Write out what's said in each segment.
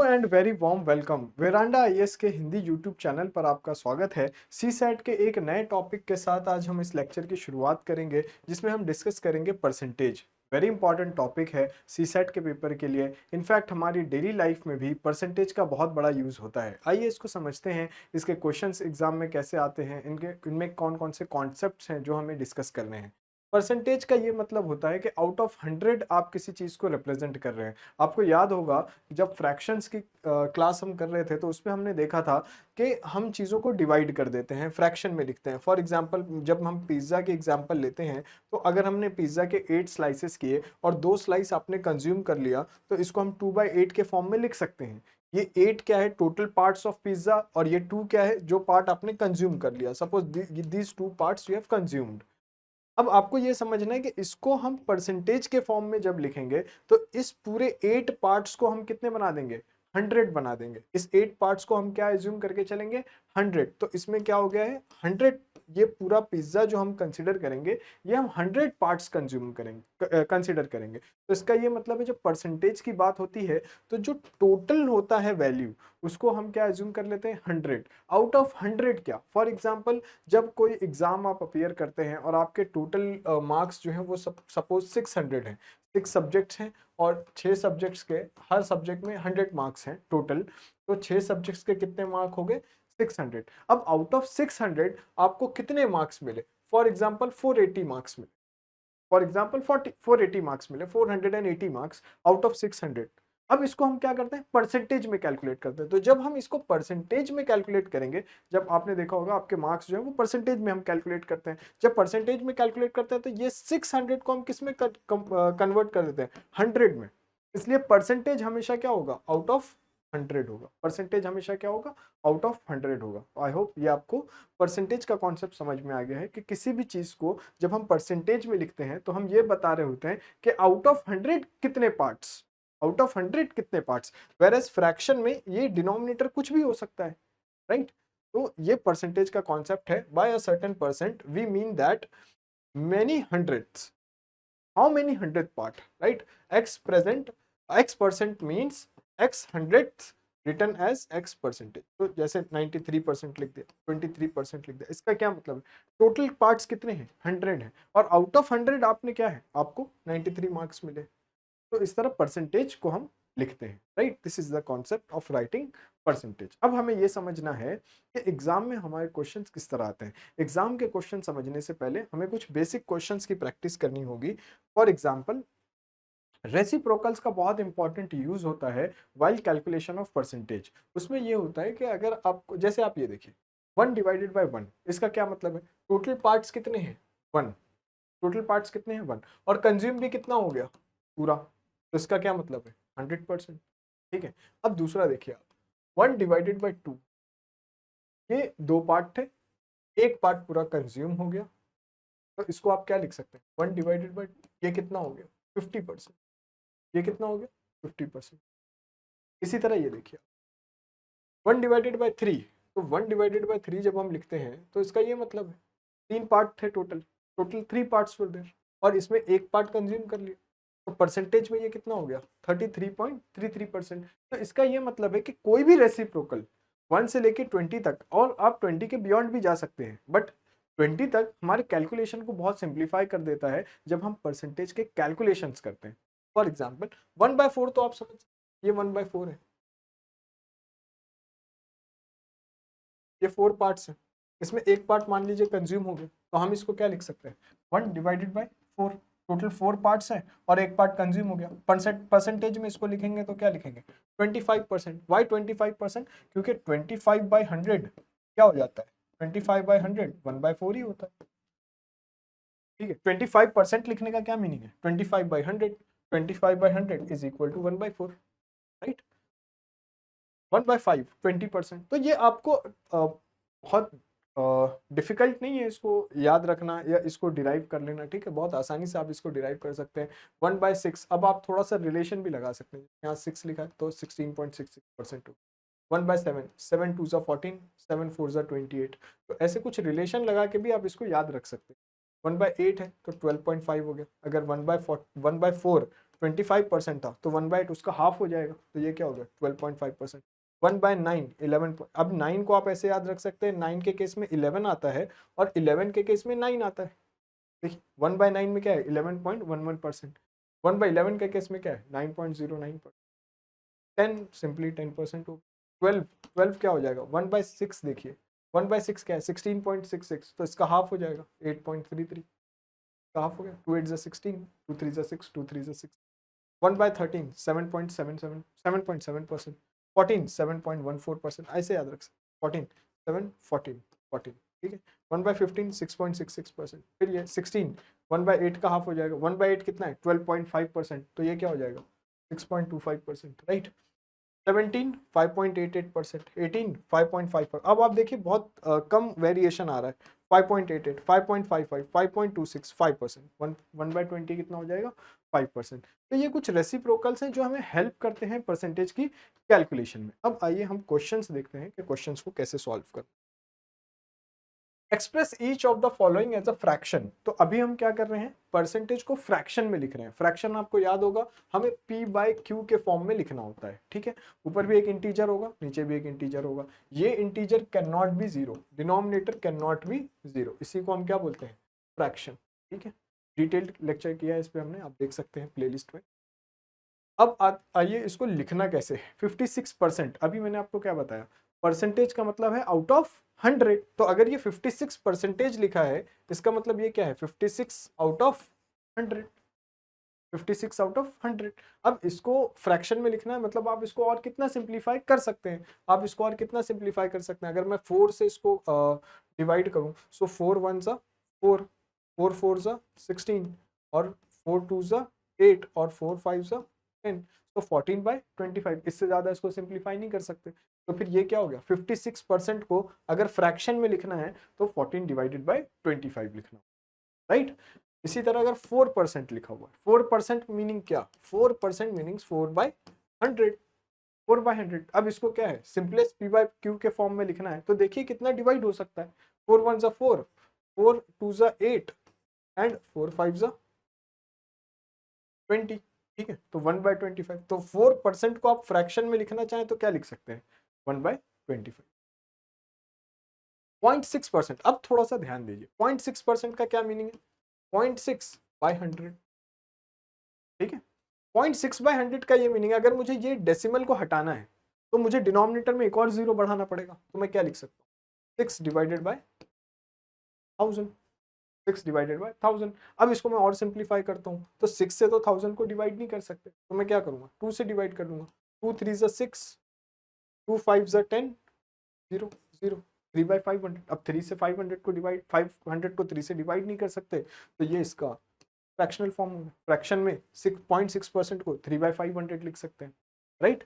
And very warm welcome. Veranda IAS के Hindi YouTube channel पर आपका स्वागत है। सी सेट के एक नए टॉपिक के साथ आज हम इस लेक्चर की शुरुआत करेंगे, जिसमें हम डिस्कस करेंगे परसेंटेज। वेरी इंपॉर्टेंट टॉपिक है सी सेट के पेपर के लिए। इनफैक्ट हमारी डेली लाइफ में भी परसेंटेज का बहुत बड़ा यूज होता है। आइए इसको समझते हैं, इसके क्वेश्चंस एग्जाम में कैसे आते हैं, इनमें कौन कौन से कॉन्सेप्ट्स हैं जो हमें डिस्कस करने हैं। परसेंटेज का ये मतलब होता है कि आउट ऑफ 100 आप किसी चीज को रिप्रेजेंट कर रहे हैं। आपको याद होगा जब फ्रैक्शंस की क्लास हम कर रहे थे तो उसमें हमने देखा था कि हम चीज़ों को डिवाइड कर देते हैं, फ्रैक्शन में लिखते हैं। फॉर एग्जांपल जब हम पिज्ज़ा की एग्जांपल लेते हैं तो अगर हमने पिज्ज़ा के 8 स्लाइसेस किए और 2 स्लाइस आपने कंज्यूम कर लिया तो इसको हम 2/8 के फॉर्म में लिख सकते हैं। ये 8 क्या है, टोटल पार्ट्स ऑफ पिज्ज़ा, और ये 2 क्या है, जो पार्ट आपने कंज्यूम कर लिया। Suppose these 2 parts you have consumed. अब आपको ये समझना है कि इसको हम परसेंटेज के फॉर्म में जब लिखेंगे तो इस पूरे 8 पार्ट्स को हम कितने बना देंगे, 100 बना देंगे। इस 8 पार्ट्स को हम क्या एज्यूम करके चलेंगे, 100। तो इसमें क्या हो गया है, 100। ये पूरा पिज्जा जो हम कंसीडर करेंगे ये हम 100 पार्ट्स कंज्यूम करेंगे, कंसीडर करेंगे। तो इसका ये मतलब है जब परसेंटेज की बात होती है तो जो टोटल होता है वैल्यू उसको हम क्या एज्यूम कर लेते हैं, 100 आउट ऑफ 100। क्या, फॉर एग्जाम्पल जब कोई एग्जाम आप अपियर करते हैं और आपके टोटल मार्क्स जो हैं वो सपोज 600 हैं, 6 सब्जेक्ट्स हैं और 6 सब्जेक्ट्स के हर सब्जेक्ट में 100 मार्क्स हैं टोटल। तो 6 सब्जेक्ट्स के कितने मार्क हो गए, 600। अब आउट ऑफ 600 आपको कितने मार्क्स मिले, फॉर एग्जाम्पल 480 मार्क्स मिले। फॉर एग्जाम्पल 480 मार्क्स मिले, 480 मार्क्स आउट ऑफ 600। अब इसको हम क्या करते हैं, परसेंटेज में कैलकुलेट करते हैं। तो जब हम इसको परसेंटेज में कैलकुलेट करेंगे, जब आपने देखा होगा आपके मार्क्स जो है वो परसेंटेज में हम कैलकुलेट करते हैं। जब परसेंटेज में कैलकुलेट करते हैं तो ये 600 को हम किस में कन्वर्ट कर देते हैं, 100 में। इसलिए परसेंटेज हमेशा क्या होगा, आउट ऑफ 100 होगा। परसेंटेज हमेशा क्या होगा, आउट ऑफ 100 होगा। आई होप ये आपको परसेंटेज का कॉन्सेप्ट समझ में आ गया है कि किसी भी चीज को जब हम परसेंटेज में लिखते हैं तो हम ये बता रहे होते हैं कि आउट ऑफ 100 कितने पार्ट्स, आउट ऑफ 100 कितने पार्ट्स। वेर एज फ्रैक्शन में ये डिनोमिनेटर कुछ भी हो सकता है, राइट। तो ये परसेंटेज का कॉन्सेप्ट है। By a certain percent we mean that many hundreds, how many 100 part, right. x present, x percent means x hundreds return as x percentage. तो जैसे 93% लिख दिया, 23% लिख दिया। इसका क्या मतलब है, टोटल पार्ट्स कितने हैं, 100 है, और आउट ऑफ 100 आपने क्या है, आपको 93 मार्क्स मिले। तो इस तरह परसेंटेज को हम लिखते हैं, right. This is the concept of writing percentage. अब हमें यह समझना है कि एग्जाम में हमारे क्वेश्चंस किस तरह आते हैं। एग्जाम के क्वेश्चन समझने से पहले हमें कुछ बेसिक क्वेश्चंस की प्रैक्टिस करनी होगी। फॉर एग्जाम्पल रेसिप्रोकल्स का बहुत इंपॉर्टेंट यूज होता है वाइल कैलकुलेशन ऑफ परसेंटेज। उसमें यह होता है कि अगर आपको, जैसे आप ये देखिए 1/1, इसका क्या मतलब है, टोटल पार्ट्स कितने हैं, 1। टोटल पार्ट्स कितने हैं, 1, और कंज्यूम भी कितना हो गया, पूरा। तो इसका क्या मतलब है, 100%। ठीक है। अब दूसरा देखिए आप, 1/2, ये 2 पार्ट थे, एक पार्ट पूरा कंज्यूम हो गया। तो इसको आप क्या लिख सकते हैं, 1/2, ये कितना हो गया, 50%। ये कितना हो गया, 50%। इसी तरह ये देखिए 1/3, तो 1/3 जब हम लिखते हैं तो इसका ये मतलब है 3 पार्ट थे total, total 3 parts were there, और इसमें एक पार्ट कंज्यूम कर लिया। तो परसेंटेज में ये कितना हो गया, 33.33%। तो इसका ये मतलब है कि कोई भी रेसिप्रोकल 1 से लेके 20 तक, और आप 20 के बियॉन्ड भी जा सकते हैं, बट 20 तक हमारे कैलकुलेशन को बहुत सिंप्लीफाई कर देता है जब हम परसेंटेज के कैलकुलेशंस करते हैं। फॉर एग्जाम्पल 1/4, तो आप समझ, ये 1/4 है, ये 4 पार्ट्स हैं, इसमें एक पार्ट मान लीजिए कंज्यूम हो गया, तो हम इसको क्या लिख सकते हैं, 1/4। टोटल 4 पार्ट्स हैं और एक पार्ट कंज्यूम हो गया। परसेंटेज में इसको लिखेंगे तो क्या लिखेंगे, 25%। वाई 25%, क्योंकि 25/100 क्या हो जाता है, 25/100 1/4 ही होता है। ठीक है, 25% लिखने का क्या मीनिंग है, 25/100, 25/100 इज इक्वल टू 1/4, राइट। 1/5, 20%। तो ये आपको बहुत डिफिकल्ट नहीं है इसको याद रखना या इसको डिराइव कर लेना। ठीक है, बहुत आसानी से आप इसको डिराइव कर सकते हैं। 1/6, अब आप थोड़ा सा रिलेशन भी लगा सकते हैं, यहाँ 6 लिखा है तो 16.66% हो। 1/7, 7 2 14, 7 4 28। तो ऐसे कुछ रिलेशन लगा के भी आप इसको याद रख सकते हैं। 1/8 है तो 12.5 हो गया। अगर 1/4 25% था तो 1/8 उसका हाफ हो जाएगा, तो ये क्या हो गया 12.5%। 1/9 11, अब 9 को आप ऐसे याद रख सकते हैं, 9 के केस में 11 आता है और 11 के केस में 9 आता है। देखिए 1/9 में क्या है 11.11%, 1/11 के केस में क्या है 9.09%, 10 सिंपली 10% हो। 12 12 क्या हो जाएगा 1/6, देखिए 1/6 क्या है 16.66, तो इसका हाफ हो जाएगा 8.33, हाफ हो गया। 2 8 16, 2 3 6, 2 3 6। 1/13 7.77, 7.7%, 14 7.14%, ऐसे याद रख सकते 14 7 14 14, ठीक है। 1/15 6.66%, फिर ये 16 1/8 का हाफ हो जाएगा, 1/8 कितना है 12.5%, तो ये क्या हो जाएगा 6.25%, राइट। 17 5.88%, 18 5.55। अब आप देखिए बहुत कम वेरिएशन आ रहा है, 5.88 5.55 5.26 5%, 1/20 कितना हो जाएगा 5%। तो ये कुछ रेसिप्रोकल्स हैं जो हमें हेल्प करते हैं परसेंटेज की कैलकुलेशन में। अब आइए हम क्वेश्चंस देखते हैं कि क्वेश्चंस को कैसे सॉल्व करते हैं। Express each of the following as a fraction, तो अभी हम क्या कर रहे हैं परसेंटेज को फ्रैक्शन में लिख रहे हैं। फ्रैक्शन आपको याद होगा हमें p/q के फॉर्म में लिखना होता है, ठीक है। ऊपर भी एक इंटीजर होगा, नीचे भी एक इंटीजर होगा। ये integer can not be zero, denominator can not be zero, इसी को हम क्या बोलते हैं फ्रैक्शन, ठीक है। डिटेल्ड लेक्चर किया है इस पे हमने, आप देख सकते हैं प्लेलिस्ट में। अब आइए इसको लिखना कैसे है। 56%, अभी मैंने आपको क्या बताया परसेंटेज का मतलब है आउट ऑफ 100, तो अगर ये 56% लिखा है इसका मतलब ये क्या है 56 आउट ऑफ 100, 56 आउट ऑफ 100। अब इसको फ्रैक्शन में लिखना है, मतलब आप इसको और कितना सिंप्लीफाई कर सकते हैं, आप इसको और कितना सिंप्लीफाई कर सकते हैं। अगर मैं 4 से इसको डिवाइड करूं, सो 4 1 ज़ा 4, 4 4 ज़ा 16, और 4 2 ज़ा 8, और 4 5 ज़ा 10, तो 14/25। इससे ज्यादा इसको सिंप्लीफाई नहीं कर सकते। तो फिर ये क्या हो गया 56% को अगर फ्रैक्शन में लिखना है तो 14/25 लिखना, राइट। इसी तरह अगर 4% लिखा हुआ है, 4% मीनिंग क्या, 4% मीनिंग 4/100, 4/100। अब इसको क्या है सिंपलेस्ट p/q के फॉर्म में लिखना है, तो देखिए कितना डिवाइड हो सकता है, 4 1 ज़ा 4, 4 2 ज़ा 8, एंड 4 5 ज़ा 20, ठीक है। तो 1/25, तो 4% को आप फ्रैक्शन में लिखना चाहें तो क्या लिख सकते हैं 1/25। 0.6%, अब थोड़ा सा ध्यान दीजिए 0.6% का क्या मीनिंग है 0.6/100, ठीक है। 0.6/100 का ये मीनिंग है अगर मुझे ये डेसिमल को हटाना है तो मुझे डिनोमिनेटर में एक और जीरो बढ़ाना पड़ेगा, तो मैं क्या लिख सकता हूँ 6/1000, 6/1000। अब इसको मैं और सिंप्लीफाई करता हूँ, तो 6 से तो 1000 को डिवाइड नहीं कर सकते, तो मैं क्या करूंगा 2 से डिवाइड कर लूंगा, 2 3 ज़ा 6, 2 5 ज़ा 10, 0 0, 3/500। अब 3 से 500 को डिवाइड, 500 को 3 से डिवाइड नहीं कर सकते, तो ये इसका फ्रैक्शनल फॉर्म होगा। फ्रैक्शन में 6.6% को 3/500 लिख सकते हैं, राइट।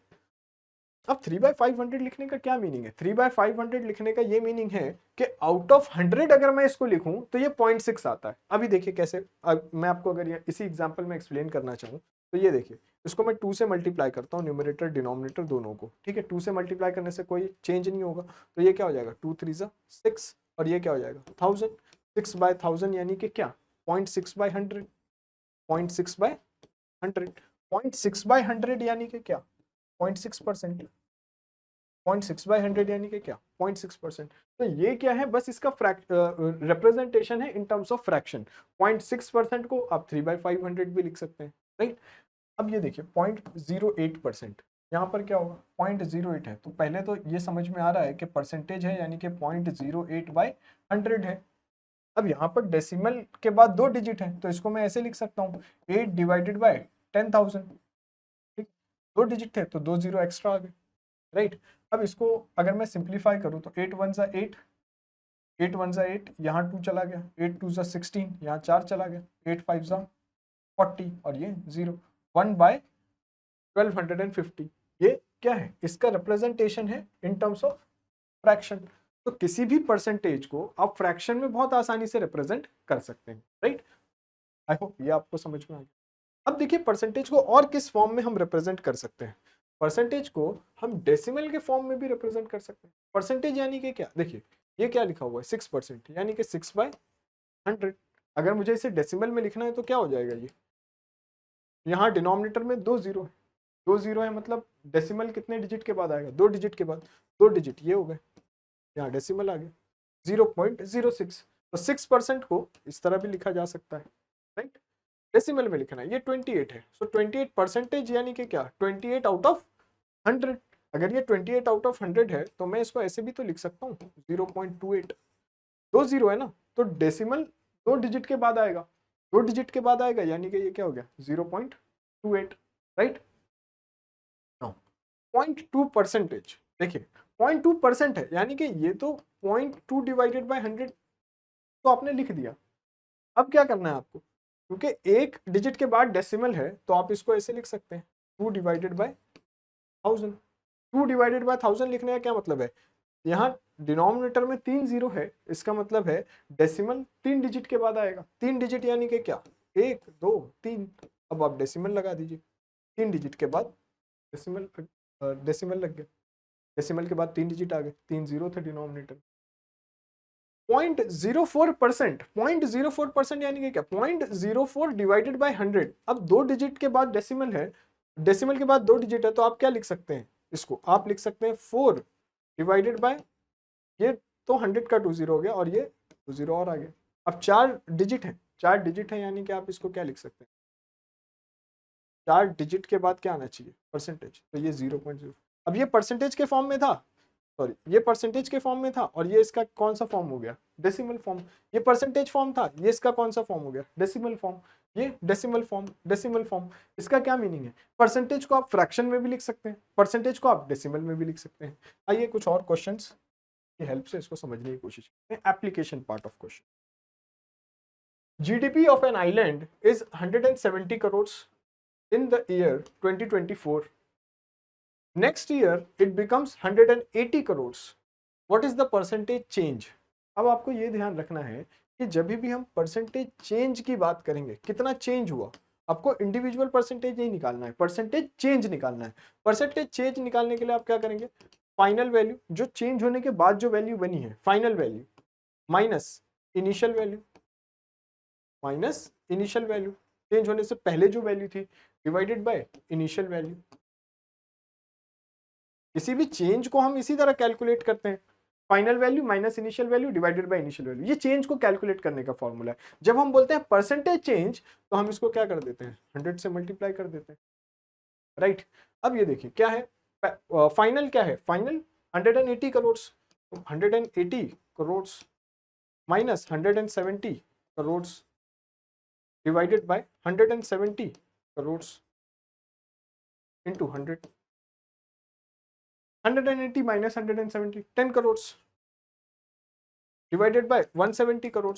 अब 3/500 लिखने का क्या मीनिंग है, 3/500 लिखने का ये मीनिंग है कि आउट ऑफ 100 अगर मैं इसको लिखूं तो ये 0.6 आता है। अभी देखिए कैसे, मैं आपको अगर ये इसी एग्जांपल में एक्सप्लेन करना चाहूँ तो ये देखिए, इसको मैं 2 से मल्टीप्लाई करता हूँ, न्यूमरेटर डिनोमिनेटर दोनों को, ठीक है। 2 से मल्टीप्लाई करने से कोई चेंज नहीं होगा, तो ये क्या हो जाएगा 2 3 ज़ा 6, और ये क्या हो जाएगा 1000, 6/1000 यानी कि क्या 0.6/100, 0.6/100, 0.6/100 यानी कि क्या 0.6%, 0.6/100 यानी कि क्या 0.6%। तो ये क्या है बस इसका रिप्रेजेंटेशन है इन टर्म्स ऑफ फ्रैक्शन। 0.6% को आप 3/500 भी लिख सकते हैं, राइट। अब ये देखिए 0.08%, यहाँ पर क्या होगा 0.08 है, तो पहले तो ये समझ में आ रहा है कि परसेंटेज है यानी कि 0.08/100 है। अब यहाँ पर डेसिमल के बाद 2 डिजिट है, तो इसको मैं ऐसे लिख सकता हूँ 8/10,000, ठीक। 2 डिजिट थे तो 2 जीरो एक्स्ट्रा आ गए, राइट। अब इसको अगर मैं सिंप्लीफाई करूँ तो 8 1 ज़ा 8, 8 1 ज़ा 8, यहाँ 2 चला गया, 8 2 ज़ा 16, यहाँ 4 चला गया, 8 5 ज़ा 40, और ये 0, 1/1250। ये क्या है इसका रिप्रेजेंटेशन है इन टर्म्स ऑफ फ्रैक्शन। तो किसी भी परसेंटेज को आप फ्रैक्शन में बहुत आसानी से रिप्रेजेंट कर सकते हैं, राइट। आई होप ये आपको समझ में आ गया। अब देखिए परसेंटेज को और किस फॉर्म में हम रिप्रेजेंट कर सकते हैं। परसेंटेज को हम डेसिमल के फॉर्म में भी रिप्रेजेंट कर सकते हैं। परसेंटेज यानी कि क्या, देखिए ये क्या लिखा हुआ है 6%, यानी कि 6/100। अगर मुझे इसे डेसिमल में लिखना है तो क्या हो जाएगा ये यहाँ डिनोमिनेटर में 2 जीरो है, 2 जीरो है मतलब डेसिमल कितने डिजिट के बाद आएगा, 2 डिजिट के बाद, 2 डिजिट ये हो गए, यहाँ डेसिमल आ गया 0.06। तो 6% को इस तरह भी लिखा जा सकता है, राइट, डेसिमल में लिखना है। ये 28 है, सो 28% यानी कि क्या, 28 आउट ऑफ 100। अगर ये 28 आउट ऑफ 100 है तो मैं इसको ऐसे भी तो लिख सकता हूँ 0.28, 2 जीरो है ना, तो डेसिमल 2 डिजिट के बाद आएगा, 2 डिजिट के बाद आएगा, यानी कि ये क्या हो गया 0.28, राइट। 0.2%, देखिए 0.2% है, यानी कि ये तो 0.2 डिवाइडेड बाय 100 तो आपने लिख दिया। अब क्या करना है आपको, क्योंकि एक डिजिट के बाद डेसिमल है तो आप इसको ऐसे लिख सकते हैं 2 डिवाइडेड बाय 1000। 2 डिवाइडेड बाय 1000 लिखने का क्या मतलब है, यहाँ डिनोमिनेटर में 3 जीरो है, इसका मतलब है डेसिमल 3 डिजिट के बाद आएगा। 3 डिजिट यानी कि क्या, 1 2 3। अब आप डेसिमल लगा दीजिए, 3 डिजिट के बाद डेसिमल, डेसिमल लग गया, डेसिमल के बाद 3 डिजिट आ गए, 3 जीरो थे डिनोमिनेटर। 0.04%, 0.04% यानी कि क्या, 0.04 डिवाइडेड बाय 100। अब 2 डिजिट के बाद डेसिमल है, डेसिमल के बाद 2 डिजिट है, तो आप क्या लिख सकते हैं, इसको आप लिख सकते हैं 4 डिवाइडेड बाय, ये तो 100 का 2 जीरो हो गया और ये 2 जीरो और आ गया। अब 4 डिजिट है, 4 डिजिट है, यानी कि आप इसको क्या लिख सकते हैं, 4 डिजिट के बाद क्या आना चाहिए, परसेंटेज, तो ये 0.0। अब ये परसेंटेज के फॉर्म में था, सॉरी ये परसेंटेज के फॉर्म में था, और ये इसका कौन सा फॉर्म हो गया, डेसिमल फॉर्म। ये परसेंटेज फॉर्म था, ये इसका कौन सा फॉर्म हो गया, डेसिमल फॉर्म। ये डेसिमल फॉर्म, डेसिमल फॉर्म। इसका क्या मीनिंग है, परसेंटेज को आप फ्रैक्शन में भी लिख सकते हैं, परसेंटेज को आप डेसिमल में भी लिख सकते हैं। आइए कुछ और क्वेश्चंस की हेल्प से इसको समझने की कोशिश करते हैं, application part of question. GDP of an island is 170 crores in the year 2024. Next year it becomes 180 crores. What is the percentage change? अब आपको ये ध्यान रखना है कि जब भी हम परसेंटेज चेंज की बात करेंगे, कितना चेंज हुआ, आपको इंडिविजुअल परसेंटेज नहीं निकालना है, परसेंटेज चेंज निकालना है। परसेंटेज चेंज निकालने के लिए आप क्या करेंगे, फाइनल वैल्यू, जो चेंज होने के बाद जो वैल्यू बनी है, final value minus initial value, minus initial value, change होने से पहले जो वैल्यू थी, डिवाइडेड बाय इनिशियल वैल्यू। किसी भी चेंज को हम इसी तरह कैलकुलेट करते हैं, final value minus initial value divided by initial value. ये चेंज को कैलकुलेट करने का फॉर्मूला है। जब हम बोलते हैं परसेंटेज चेंज, तो हम इसको क्या कर देते हैं, 100 से मल्टीप्लाई कर देते हैं, राइट। अब ये देखिए क्या है, फाइनल क्या है, final 180 crore, 180 crore minus 170 crore divided by 170 crore into 100। 180 minus 170, 10 crore divided by 170 crore.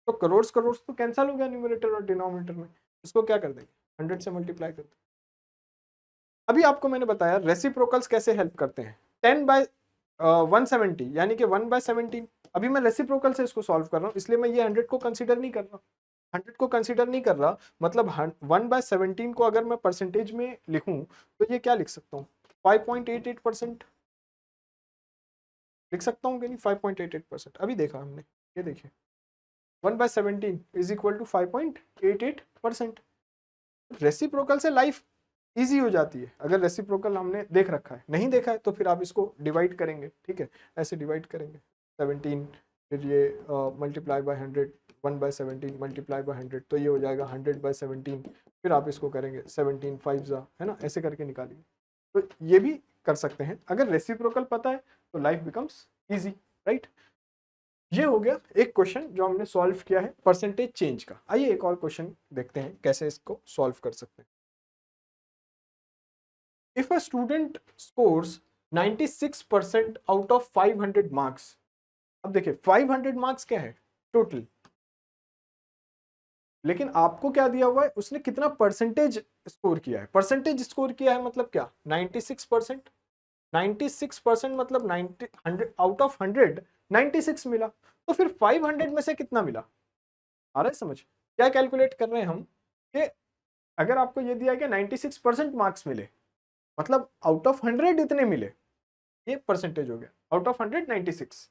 तो करोड़ करोड़ तो कैंसिल हो गया न्यूमरेटर और डिनोमिनेटर में, इसको क्या कर देंगे 100 से मल्टीप्लाई कर देंगे। अभी आपको मैंने बताया रेसिप्रोकल्स कैसे हेल्प करते हैं, 10 बाय 170 यानी कि 1/17। अभी मैं रेसिप्रोकल से इसको सॉल्व कर रहा हूँ, इसलिए मैं ये 100 को कंसीडर नहीं कर रहा, 100 को कंसीडर नहीं कर रहा, मतलब 1/17 को अगर मैं परसेंटेज में लिखूं तो ये क्या लिख सकता हूँ, 5.88% लिख सकता हूँ कि नहीं, 5.88%। अभी देखा हमने, ये देखिए 1/17 इज इक्वल टू 5.88%। रेसिप्रोकल से लाइफ इजी हो जाती है। अगर रेसिप्रोकल हमने देख रखा है, नहीं देखा है तो फिर आप इसको डिवाइड करेंगे, ठीक है, ऐसे डिवाइड करेंगे 17, फिर ये मल्टीप्लाई बाय 100, 1/17 मल्टीप्लाई बाय 100, तो ये हो जाएगा 100/17। फिर आप इसको करेंगे 17 5 है ना, ऐसे करके निकालिए। तो ये भी कर सकते हैं, अगर रेसिप्रोकल पता है तो लाइफ बिकम्स इजी, राइट। ये हो गया एक क्वेश्चन जो हमने सॉल्व किया है परसेंटेज चेंज का। आइए एक और क्वेश्चन देखते हैं कैसे इसको सॉल्व कर सकते हैं। If a student scores 96% out of 500 marks, अब देखिए 500 मार्क्स क्या है टोटल, लेकिन आपको क्या दिया हुआ है, उसने कितना परसेंटेज स्कोर किया है। परसेंटेज स्कोर किया है मतलब क्या, 96%। 96% मतलब 90 100 आउट ऑफ 100 96 मिला, तो फिर 500 में से कितना मिला, आ रहा है समझ, क्या कैलकुलेट कर रहे हैं हम कि अगर आपको ये दिया गया 96% मार्क्स मिले, मतलब आउट ऑफ 100 इतने मिले, ये परसेंटेज हो गया, आउट ऑफ 100 96,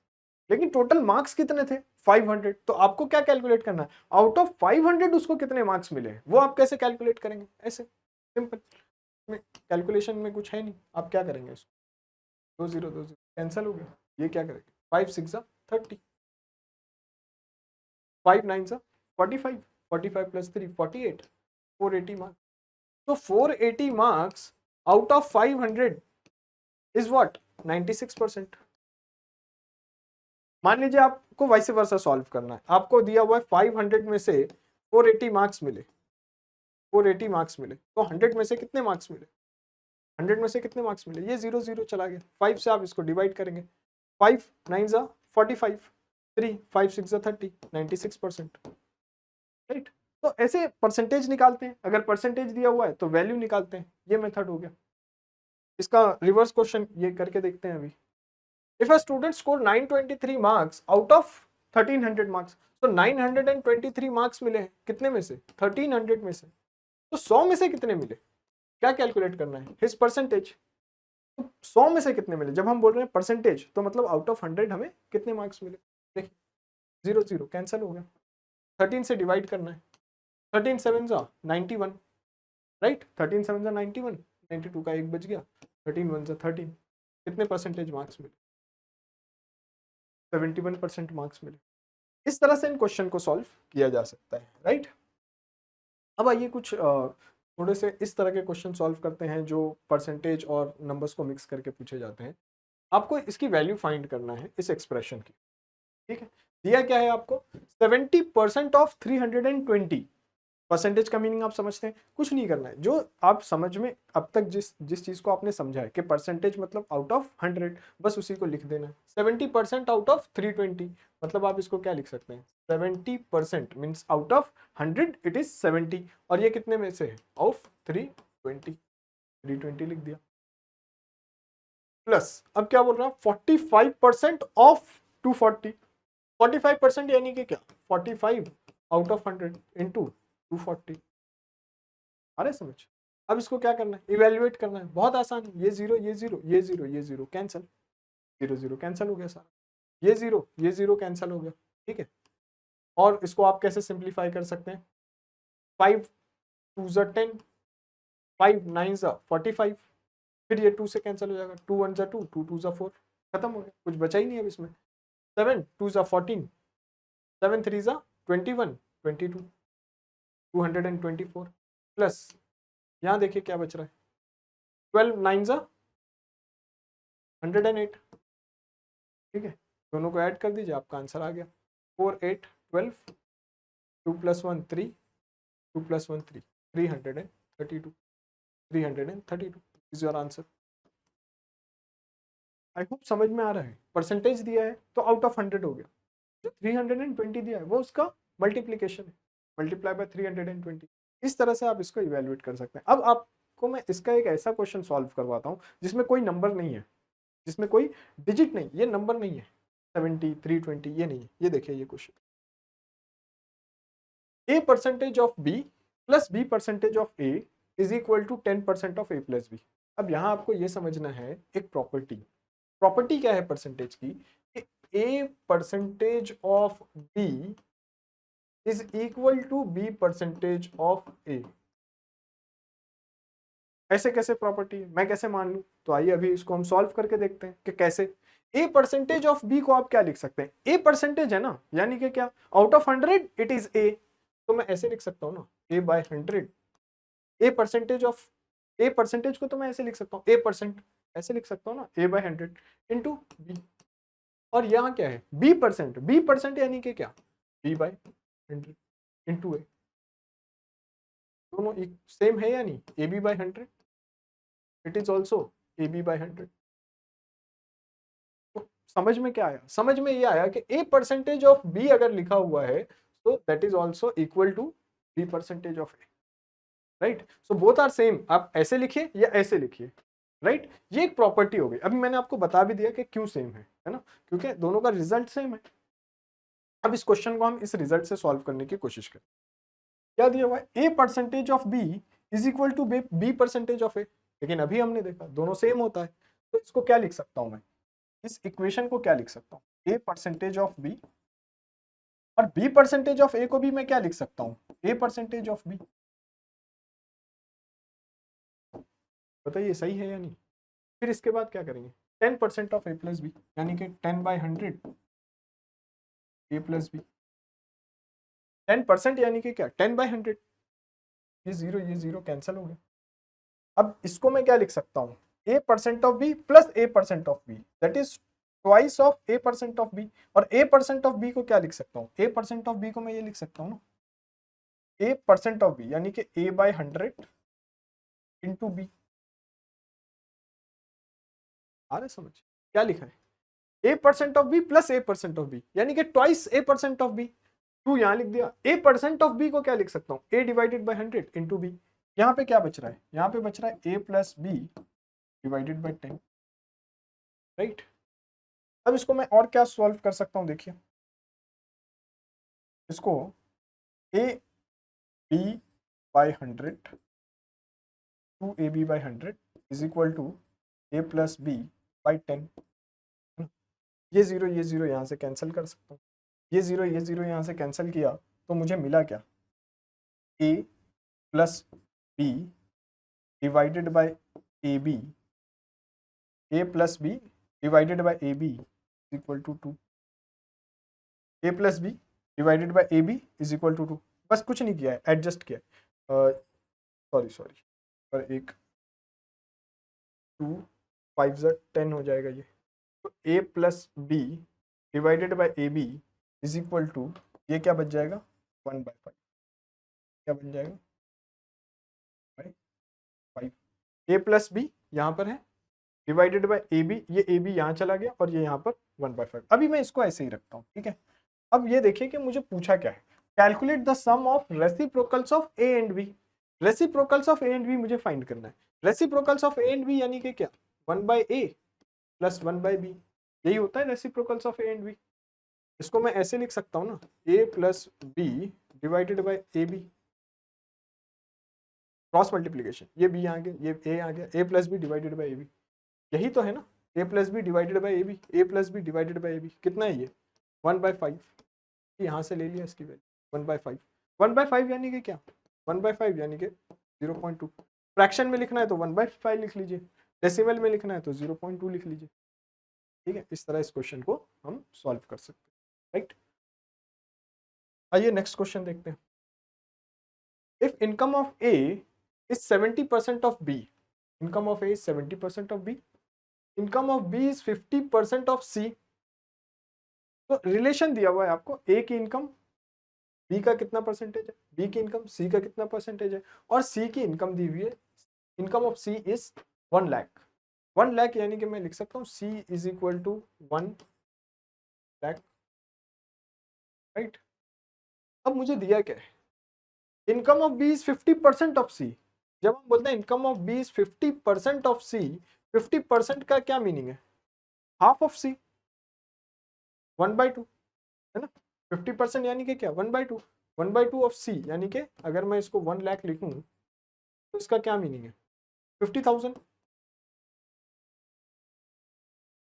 लेकिन टोटल मार्क्स कितने थे 500। तो आपको क्या कैलकुलेट करना है, आउट ऑफ 500 उसको कितने मार्क्स मिले, वो आप कैसे कैलकुलेट करेंगे, ऐसे सिंपल, में कैलकुलेशन में कुछ है नहीं, आप क्या करेंगे इसको, 2 0 2 0 कैंसिल हो गया, ये क्या करेंगे 5 6 30, 5 9 45, 45 प्लस 3 48, 480 मार्क्स। तो 480 marks out of 500 is what 96%। मान लीजिए आपको वाइस वर्सा सॉल्व करना है, आपको दिया हुआ है 500 में से 480 मार्क्स मिले, 480 मार्क्स मिले, तो 100 में से कितने मार्क्स मिले, 100 में से कितने मार्क्स मिले, ये 0 0 चला गया, 5 से आप इसको डिवाइड करेंगे, 5 9 45, 3 5 6 30, 96%, राइट। तो ऐसे परसेंटेज निकालते हैं, अगर परसेंटेज दिया हुआ है तो वैल्यू निकालते हैं, ये मेथड हो गया। इसका रिवर्स क्वेश्चन ये करके देखते हैं अभी। If a student scored 923 marks out of 1300 marks, तो 923 मार्क्स मिले हैं कितने में से, 1300 में से, तो 100 में से कितने मिले, क्या कैलकुलेट करना है, हिज परसेंटेज। तो 100 में से कितने मिले, जब हम बोल रहे हैं परसेंटेज तो मतलब आउट ऑफ 100 हमें कितने मार्क्स मिले, देखिए 0 0 कैंसिल हो गया, 13 से डिवाइड करना है, 13 7 91, राइट, 13 7 91, 92 का 1 बच गया, 13 1 13, कितने परसेंटेज मार्क्स मिले, 71% मार्क्स मिले। इस तरह से इन क्वेश्चन को सॉल्व किया जा सकता है, राइट। अब आइए कुछ थोड़े से इस तरह के क्वेश्चन सॉल्व करते हैं जो परसेंटेज और नंबर्स को मिक्स करके पूछे जाते हैं। आपको इसकी वैल्यू फाइंड करना है इस एक्सप्रेशन की, ठीक है। दिया क्या है आपको, 70% ऑफ 320। परसेंटेज का मीनिंग आप समझते हैं, कुछ नहीं करना है, जो आप समझ में अब तक जिस चीज को आपने समझा है कि परसेंटेज मतलब आउट ऑफ 100, बस उसी को लिख देना है। 70% आउट ऑफ 320, मतलब आप इसको क्या लिख सकते हैं, 70% means out of 100 it is 70, और ये कितने में से है, ऑफ 320, 320 लिख दिया। प्लस अब क्या बोल रहा है, 45% ऑफ 240, 45% यानी कि क्या, 45 आउट ऑफ 100 इंटू 240, आ रहे समझ। अब इसको क्या करना है, इवेल्युएट करना है, बहुत आसान है, ये जीरो ये जीरो ये जीरो ये जीरो कैंसिल, 0 0 कैंसिल हो गया सारा, ये जीरो कैंसिल हो गया, ठीक है। और इसको आप कैसे सिंप्लीफाई कर सकते हैं, 5 2 10, 5 9 45, फिर ये 2 से कैंसिल हो जाएगा, 2 1 2, 2 2 4, खत्म हो गया, कुछ बचा ही नहीं अब इसमें। 7 2 14, 7 3 21, 22, 224, प्लस यहाँ देखिए क्या बच रहा है, 12 9 108, ठीक है। दोनों को ऐड कर दीजिए, आपका आंसर आ गया, 4 8 12, 2 + 1 3, 2 + 1 3, 332, 332 is your answer. I hope समझ में आ रहा है। परसेंटेज दिया है तो आउट ऑफ 100 हो गया, जो 320 दिया है वो उसका मल्टीप्लीकेशन है, मल्टीप्लाई बाय 320। इस तरह से आप इसको इवेल्युएट कर सकते हैं। अब आपको मैं इसका एक ऐसा क्वेश्चन सॉल्व करवाता हूँ जिसमें कोई नंबर नहीं है, जिसमें कोई डिजिट नहीं, ये नंबर नहीं है, 70 320 ये नहीं है। ये देखिए ये question, a percentage of b plus b percentage of a is equal to 10% of a plus b। अब यहाँ आपको ये समझना है एक प्रॉपर्टी, प्रॉपर्टी क्या है परसेंटेज की, a percentage of b is equal to b percentage of a। ऐसे कैसे प्रॉपर्टी है, मैं कैसे मान लूं, तो आइए अभी इसको हम सॉल्व करके देखते हैं कि कैसे। a परसेंटेज ऑफ b को आप क्या लिख सकते हैं, a परसेंटेज है ना, यानी कि क्या, out of 100 it is a, तो मैं ऐसे लिख सकता हूँ ना, a/100, a percentage of, a percentage को तो मैं ऐसे लिख सकता हूँ a%, ऐसे लिख सकता हूँ ना, a/100 इंटू b। और यहाँ क्या है, b% यानी कि क्या, b/100 इंटू a, दोनों सेम है या नहीं, ab/100 it is also ab/100। तो समझ में क्या आया, समझ में ये आया कि a परसेंटेज ऑफ b अगर लिखा हुआ है तो that is also equal to b percentage of a, right. So both are same, आप ऐसे लिखिए या ऐसे लिखिए, राइट। ये एक प्रॉपर्टी हो गई। अभी मैंने आपको बता भी दिया कि क्यों सेम है ना, क्योंकि दोनों का रिजल्ट सेम है। अब इस क्वेश्चन को हम इस रिजल्ट से सॉल्व करने की कोशिश करें। क्या दिया हुआ है, a percentage of b is equal to b percentage of a, लेकिन अभी हमने देखा दोनों सेम होता है, तो इसको क्या लिख सकता हूं मैं, इस इक्वेशन को क्या लिख सकता हूं, a परसेंटेज ऑफ b, और b परसेंटेज ऑफ a को भी मैं क्या लिख सकता हूं, a परसेंटेज ऑफ b। बताइए सही है या नहीं। फिर इसके बाद क्या करेंगे, 10% ऑफ a प्लस बी, यानी कि 10/100 a प्लस बी। 10% यानी कि क्या, 10/100। ये जीरो कैंसिल हो गया। अब इसको मैं क्या लिख सकता हूँ, a% of b plus a% of b, that is twice of a% of b। और a% ऑफ b को क्या लिख सकता हूँ, a% ऑफ b को मैं ये लिख सकता हूँ ना, a% ऑफ b यानी कि a/100 इंटू b। आ रहा है समझ, क्या लिखा है, a% of b plus a% of b, यानी कि ट्वाइस a% ऑफ b। टू यहां लिख दिया, a% ऑफ b को क्या लिख सकता हूँ, a divided by 100 into b। यहाँ पे क्या बच रहा है, यहाँ पे बच रहा है a plus b divided by 10, right. अब इसको मैं और क्या सॉल्व कर सकता हूँ, देखिए इसको a b by 100 two A B by 100 is equal to a plus b by 10। ये जीरो यहाँ से कैंसिल कर सकता हूँ, ये जीरो यहाँ से कैंसिल किया तो मुझे मिला क्या, a plus b divided by A B, a plus B divided by A B is equal to 2, A plus B divided by A B is equal to 2। बस कुछ नहीं किया है, एडजस्ट किया है, सॉरी पर एक 2 5 10 हो जाएगा ये। तो a plus B divided by A B is equal to, ये क्या बच जाएगा 1/5, क्या बन जाएगा बाई 5। a प्लस बी यहाँ पर है डिवाइडेड बाई ए बी, ये ए बी यहाँ चला गया और ये यहाँ पर 1/5। अभी मैं इसको ऐसे ही रखता हूँ, ठीक है। अब ये देखिए कि मुझे पूछा क्या है, calculate the sum of reciprocals of A and B. Reciprocals of A and B मुझे फाइंड करना है। Reciprocals of A and B यानी कि क्या, 1/a प्लस 1/b, यही होता है reciprocals of A and B. इसको मैं ऐसे लिख सकता हूँ ना, a plus B divided by A B, cross multiplication, ये b आ गया, ये a आ गया, a plus B divided by A B, यही तो है ना, a plus B divided by A B, a plus B divided by A B कितना है ये 1/5। यहाँ से ले लिया इसकी वैल्यू 1/5, 1/5 यानी कि क्या, 1/5 यानी कि 0.2। फ्रैक्शन में लिखना है तो 1/5 लिख लीजिए, डेसिमल में लिखना है तो 0.2 लिख लीजिए, ठीक है। इस तरह इस क्वेश्चन को हम सॉल्व कर सकते हैं, राइट। आइए नेक्स्ट क्वेश्चन देखते हैं। If income of A is 70% of B, income of A is 70% of B, income of B is 50% of C. तो रिलेशन दिया हुआ है आपको, ए की इनकम बी का कितना परसेंटेज है, बी की इनकम सी का कितना परसेंटेज है, और सी की इनकम दी हुई है, income of C is 1 lakh. 1 lakh यानी कि मैं लिख सकता हूँ C is equal to 1 lakh, right. अब मुझे दिया क्या है, income of B is 50% of C. जब हम बोलते हैं income of B is 50% of C, 50% का क्या मीनिंग है, हाफ ऑफ सी, 1/2, है ना। 50% यानी कि क्या 1/2, 1/2 ऑफ सी, यानी कि अगर मैं इसको 1 लाख लिखूं तो इसका क्या मीनिंग है, 50,000,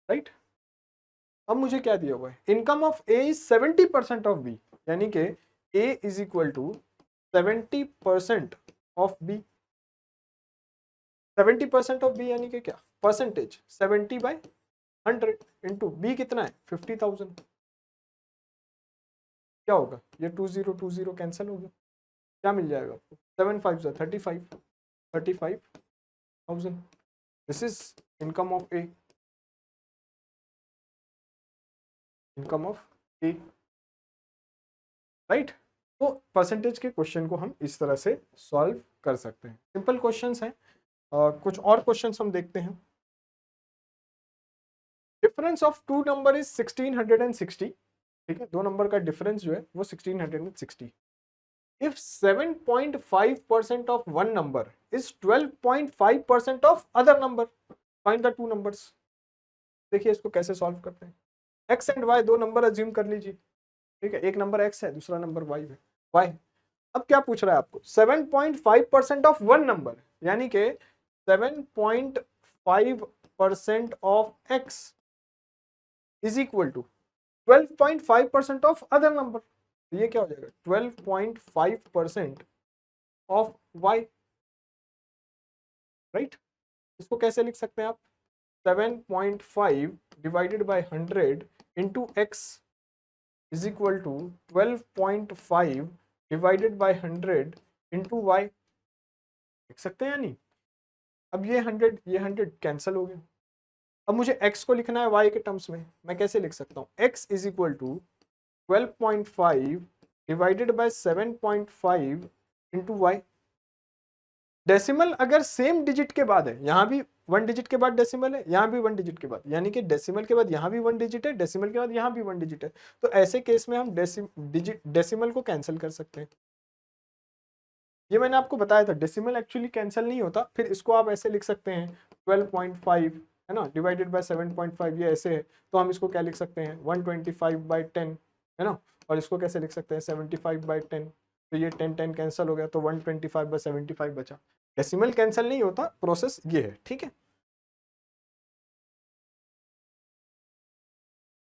राइट। अब मुझे क्या दिया हुआ है, income of A is 70% of B, यानी कि A is equal to 70% of B. 70% of B यानी कि क्या, परसेंटेज 70/100 इंटू बी कितना है 50,000, क्या होगा, ये 2020 कैंसिल हो गया, क्या मिल जाएगा आपको, 7 5 35,000। This is income of A, income of A, right. तो परसेंटेज के क्वेश्चन को हम इस तरह से सॉल्व कर सकते हैं, सिंपल क्वेश्चंस हैं। कुछ और क्वेश्चंस हम देखते हैं। Difference of two number is 1660, ठीक है, दो नंबर का डिफरेंस जो है वो 1660। If 7.5% of one number is 12.5% of other number, find the two numbers. देखिए इसको कैसे सॉल्व करते हैं, एक्स एंड वाई दो नंबर अज्यूम कर लीजिए, ठीक है, एक नंबर एक्स है दूसरा नंबर वाई है, वाई। अब क्या पूछ रहा है आपको, 7.5% ऑफ वन नंबर, यानी कि 7.5% of X is equal to 12.5% of other number, ये क्या हो जाएगा 12.5% ऑफ वाई, राइट। इसको कैसे लिख सकते हैं आप? 7.5 divided by 100 into X is equal to 12.5 divided by 100 into Y. लिख सकते हैं या नहीं? अब ये 100 कैंसिल हो गया। अब मुझे x को लिखना है y के टर्म्स में, मैं कैसे लिख सकता हूँ? x is equal to 12.5 divided by 7.5 into Y. Decimal अगर सेम डिजिट के बाद है, यहाँ भी 1 डिजिट के बाद डेसिमल है, यहाँ भी 1 डिजिट के बाद, यानी कि डेसिमल के बाद यहाँ भी 1 डिजिट है, डेसिमल के बाद यहाँ भी 1 डिजिट है, तो ऐसे केस में हम डेसिमल को कैंसिल कर सकते हैं। ये मैंने आपको बताया था, डेसिमल एक्चुअली कैंसिल नहीं होता। फिर इसको आप ऐसे लिख सकते हैं 12.5 है ना डिवाइडेड बाय 7.5, ये ऐसे है, तो हम इसको क्या लिख सकते हैं 125/10 है ना। और इसको कैसे लिख सकते हैं 75/10, तो ये 10 कैंसिल हो गया, तो 125/75 बचा। डेसिमल कैंसिल नहीं होता, प्रोसेस ये है, ठीक है।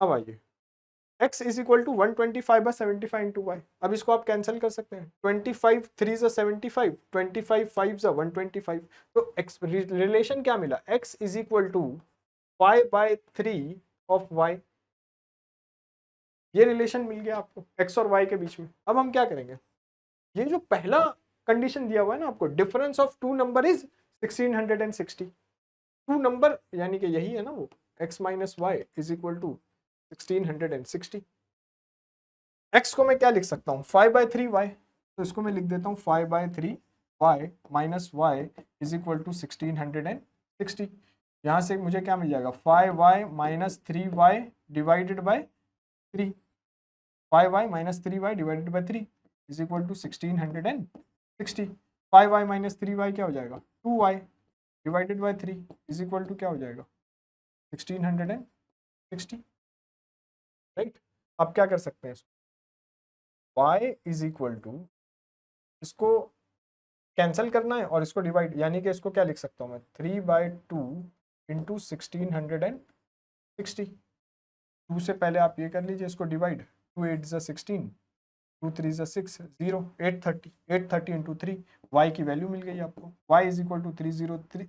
अब आइए x is equal to 125/75 into Y. अब इसको आप कैंसिल कर सकते हैं, 25 3 ज़ा 75, 25 5 ज़ा 125, तो x रिलेशन क्या मिला, x is equal to 5/3 of y। ये रिलेशन मिल गया आपको x और y के बीच में। अब हम क्या करेंगे, ये जो पहला कंडीशन दिया हुआ है ना आपको, difference of two number is 1660, two number यानी कि यही है ना वो, x minus Y is equal to 1660। x को मैं क्या लिख सकता हूँ 5/3y, तो इसको मैं लिख देता हूँ 5/3y minus Y is equal to 1660। यहाँ से मुझे क्या मिल जाएगा 5y minus 3y divided by 3, 5y minus 3y divided by 3 is equal to 1660। 5y minus 3y क्या हो जाएगा 2y divided by 3 is equal to क्या हो जाएगा 1660, राइट। अब क्या कर सकते हैं इसको, y इज इक्वल टू, इसको कैंसिल करना है और इसको डिवाइड, यानी कि इसको क्या लिख सकता हूँ मैं 3/2 इंटू 1660। 2 से पहले आप ये कर लीजिए इसको डिवाइड, 2 8 ज़ा 16, 2 3 ज़ा 6, 0 830, 830 इंटू 3, वाई की वैल्यू मिल गई आपको, y इज इक्वल टू 300 3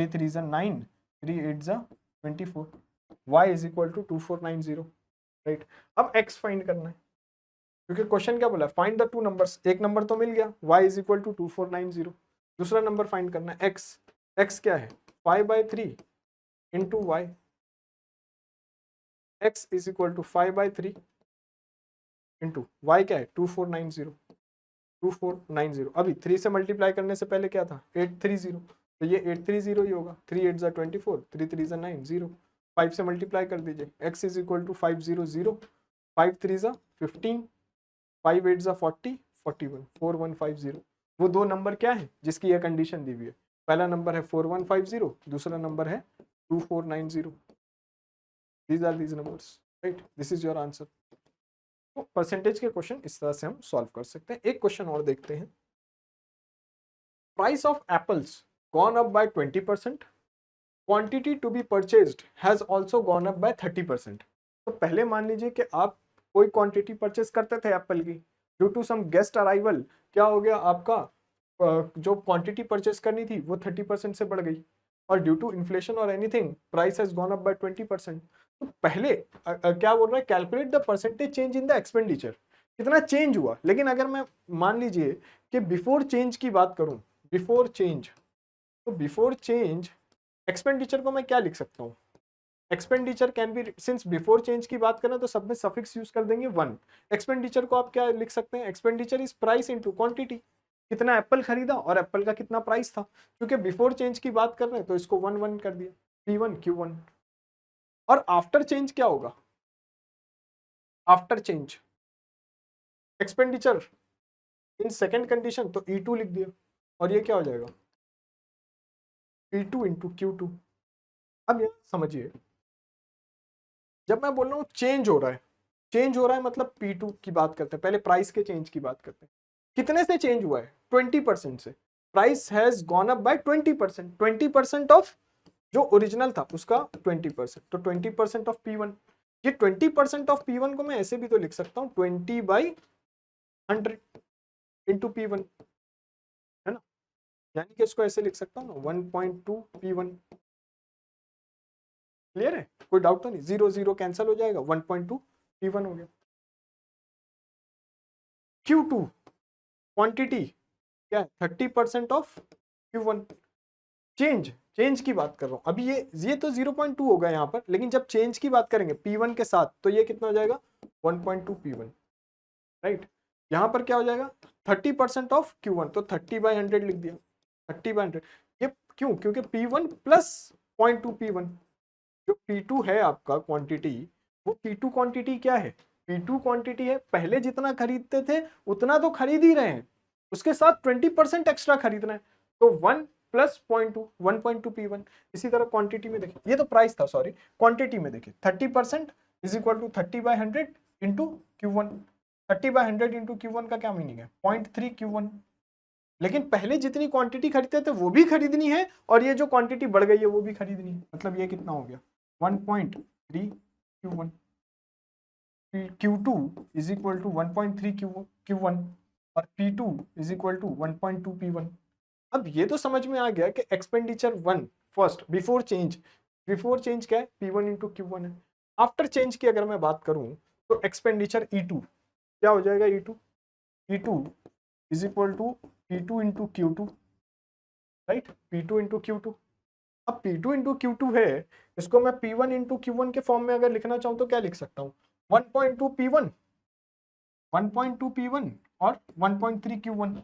3 ज़ा 9, 3 8 ज़ा 24, y is equal to 2490, right. अब x फाइंड करना है, क्योंकि क्वेश्चन क्या बोला फाइंड द टू नंबर्स, एक नंबर तो मिल गया y इज इक्वल टू 2490, दूसरा नंबर फाइंड करना है x क्या है 5/3 into Y, x is equal to 5/3 into Y क्या है 2490। अभी 3 से मल्टीप्लाई करने से पहले क्या था 830, तो ये 830 ही होगा, 3 8 ज़ा 24, 3 3 ज़ा 9, 0, 5 से मल्टीप्लाई कर दीजिए, x इज इक्वल टू 500, 5 3 ज़ा 15, 5 8 ज़ा 40, 41, 4150। वो दो नंबर क्या है जिसकी यह कंडीशन दी हुई है, पहला नंबर है 4150, दूसरा नंबर है 2490। These are these numbers, right, this is your answer. तो परसेंटेज के क्वेश्चन इस तरह से हम सॉल्व कर सकते हैं। एक क्वेश्चन और देखते हैं, price of apples gone up by 20%, quantity to be purchased has also gone up by 30%। तो पहले मान लीजिए कि आप कोई क्वांटिटी परचेज करते थे एप्पल की, due to some guest arrival क्या हो गया आपका, जो क्वांटिटी परचेज करनी थी वो 30% से बढ़ गई, और ड्यू टू इन्फ्लेशन और anything price has gone up by 20%। तो पहले क्या बोल रहा है, calculate the percentage change in the expenditure, कितना चेंज हुआ। लेकिन अगर मैं मान लीजिए कि बिफोर चेंज की बात करूं, बिफोर चेंज, तो बिफोर चेंज एक्सपेंडिचर को मैं क्या लिख सकता हूं, expenditure can be, since before change की बात करें तो सब में सफिक्स यूज कर देंगे 1। एक्सपेंडिचर को आप क्या लिख सकते हैं, expenditure is price into quantity, कितना एप्पल खरीदा और एप्पल का कितना प्राइस था, क्योंकि बिफोर चेंज की बात कर रहे हैं तो इसको 1 1 कर दिया, P1 Q1। और आफ्टर चेंज क्या होगा, after change expenditure in second condition तो E2 लिख दिया, और ये क्या हो जाएगा P2 इंटू Q2। अब ये समझिए, जब मैं बोल रहा हूँ चेंज हो रहा है, चेंज हो रहा है मतलब P2 की बात करते हैं, पहले प्राइस के चेंज की बात करते हैं। कितने से चेंज हुआ है 20% से, price has gone up by 20%, 20% of जो ओरिजिनल था उसका 20%, तो 20% ऑफ P1। ये 20% ऑफ P1 को मैं ऐसे भी तो लिख सकता हूँ 20/100 इंटू P1, है ना। यानी कि इसको ऐसे लिख सकता हूँ ना 1.2 P1। क्लियर है, कोई डाउट तो नहीं, 0 0 कैंसिल हो जाएगा, 1.2 P1 हो गया। Q2 क्वांटिटी क्या है, 30% ऑफ Q1। चेंज की बात कर रहा हूं अभी, ये तो 0.2 होगा यहाँ पर, लेकिन जब चेंज की बात करेंगे P1 के साथ तो ये कितना हो जाएगा 1.2 P1, राइट। यहाँ पर क्या हो जाएगा 30% ऑफ Q1, तो 30/100 लिख दिया, 30/100। ये क्यों, क्योंकि P1 प्लस 0.2 P1, जो P2 है आपका क्वांटिटी, वो P2 क्वांटिटी क्या है, P2 क्वांटिटी है पहले जितना खरीदते थे उतना तो खरीद ही रहे हैं, उसके साथ 20% एक्स्ट्रा खरीदना है, तो 1 प्लस 0.2 1.2 P1। इसी तरह क्वांटिटी में देखिए, ये तो प्राइस था सॉरी, क्वांटिटी में देखिए 30% is equal to 30/100 into Q1। 30/100 into Q1 का क्या मीनिंग है 0.3 Q1, लेकिन पहले जितनी क्वांटिटी खरीदते थे वो भी खरीदनी है, और ये जो क्वांटिटी बढ़ गई है वो भी खरीदनी है, मतलब ये कितना हो गया 1.3 Q1। Q2 is equal to 1.3 Q1 और P2 is equal to 1.2 P1। अब ये तो समझ में आ गया कि एक्सपेंडिचर 1 फर्स्ट बिफोर चेंज क्या है P1 इंटू Q1 है। आफ्टर चेंज की अगर मैं बात करूं तो एक्सपेंडिचर E2 क्या हो जाएगा, E2 is equal to P2 into Q2, राइट, P2 इंटू Q2। अब P2 इंटू Q2 है, इसको मैं P1 इंटू Q1 के फॉर्म में अगर लिखना चाहूं तो क्या लिख सकता हूं 1.2 P1 और 1.3 Q1,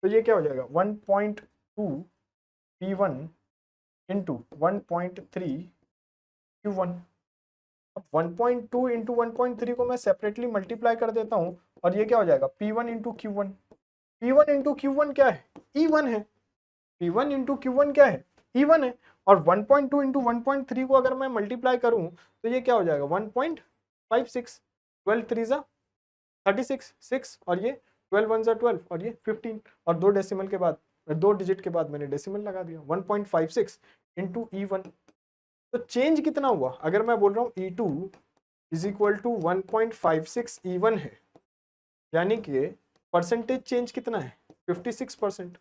तो ये क्या हो जाएगा 1.2 P1 इंटू 1.3 Q1। अब 1.2 इंटू 1.3 को मैं सेपरेटली मल्टीप्लाई कर देता हूं और ये क्या हो जाएगा P1 into Q1। P1 into Q1 क्या है, E1 है, P1 इंटू Q1 क्या है, E1 है, और 1.2 इंटू 1.3 को अगर मैं मल्टीप्लाई करूं तो ये क्या हो जाएगा 1.56, 12 3 जा 36 6, और ये 12 1 जा 12, और ये 15, और दो डेसिमल के बाद, दो डिजिट के बाद मैंने डेसिमल लगा दिया 1.56 इंटू E1। तो चेंज कितना हुआ, अगर मैं बोल रहा हूँ E2 is equal to 1.56 E1 है, यानी कि परसेंटेज चेंज कितना है 56%।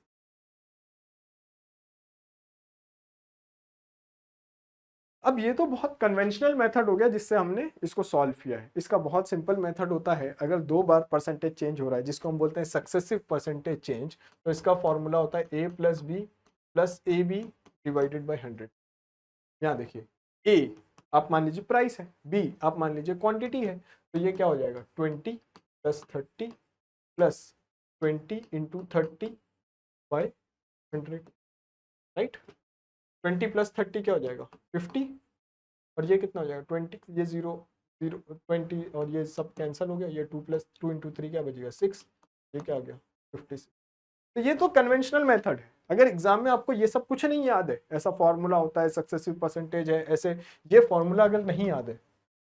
अब ये तो बहुत कन्वेंशनल मेथड हो गया जिससे हमने इसको सॉल्व किया है। इसका बहुत सिंपल मेथड होता है, अगर दो बार परसेंटेज चेंज हो रहा है जिसको हम बोलते हैं सक्सेसिव परसेंटेज चेंज, तो इसका फॉर्मूला होता है a plus B plus A B divided by 100। यहाँ देखिए, a आप मान लीजिए प्राइस है, b आप मान लीजिए क्वांटिटी है, तो ये क्या हो जाएगा 20 plus 30 plus 20 into 30 by 100, right. 20 plus 30 क्या हो जाएगा 50, और ये कितना हो जाएगा 20, ये 0 0 20, और ये सब कैंसिल हो गया, ये 2 प्लस 2 इंटू 3 क्या बचेगा 6, ये क्या आ गया 56। तो ये तो कन्वेंशनल मेथड है। अगर एग्जाम में आपको ये सब कुछ नहीं याद है, ऐसा फॉर्मूला होता है, सक्सेसिव परसेंटेज है, ऐसे ये फॉर्मूला अगर नहीं याद है,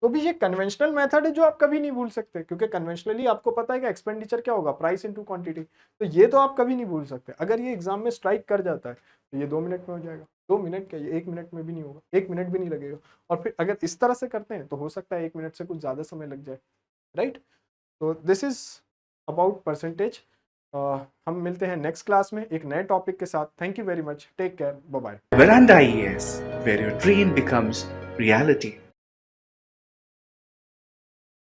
तो भी ये कन्वेंशनल मेथड है जो आप कभी नहीं भूल सकते, क्योंकि कन्वेंशनली आपको पता है कि एक्सपेंडिचर क्या होगा प्राइस इनटू क्वांटिटी, तो ये तो आप कभी नहीं भूल सकते। अगर ये एग्जाम में स्ट्राइक कर जाता है तो ये 2 मिनट में हो जाएगा, 2 मिनट क्या, ये 1 मिनट में भी नहीं होगा, 1 मिनट भी नहीं लगेगा। और फिर अगर इस तरह से करते हैं तो हो सकता है 1 मिनट से कुछ ज्यादा समय लग जाए, राइट। तो दिस इज अबाउट परसेंटेज। हम मिलते हैं नेक्स्ट क्लास में एक नए टॉपिक के साथ। Thank you very much, take care, bye bye. Veranda IAS, where your dream becomes reality.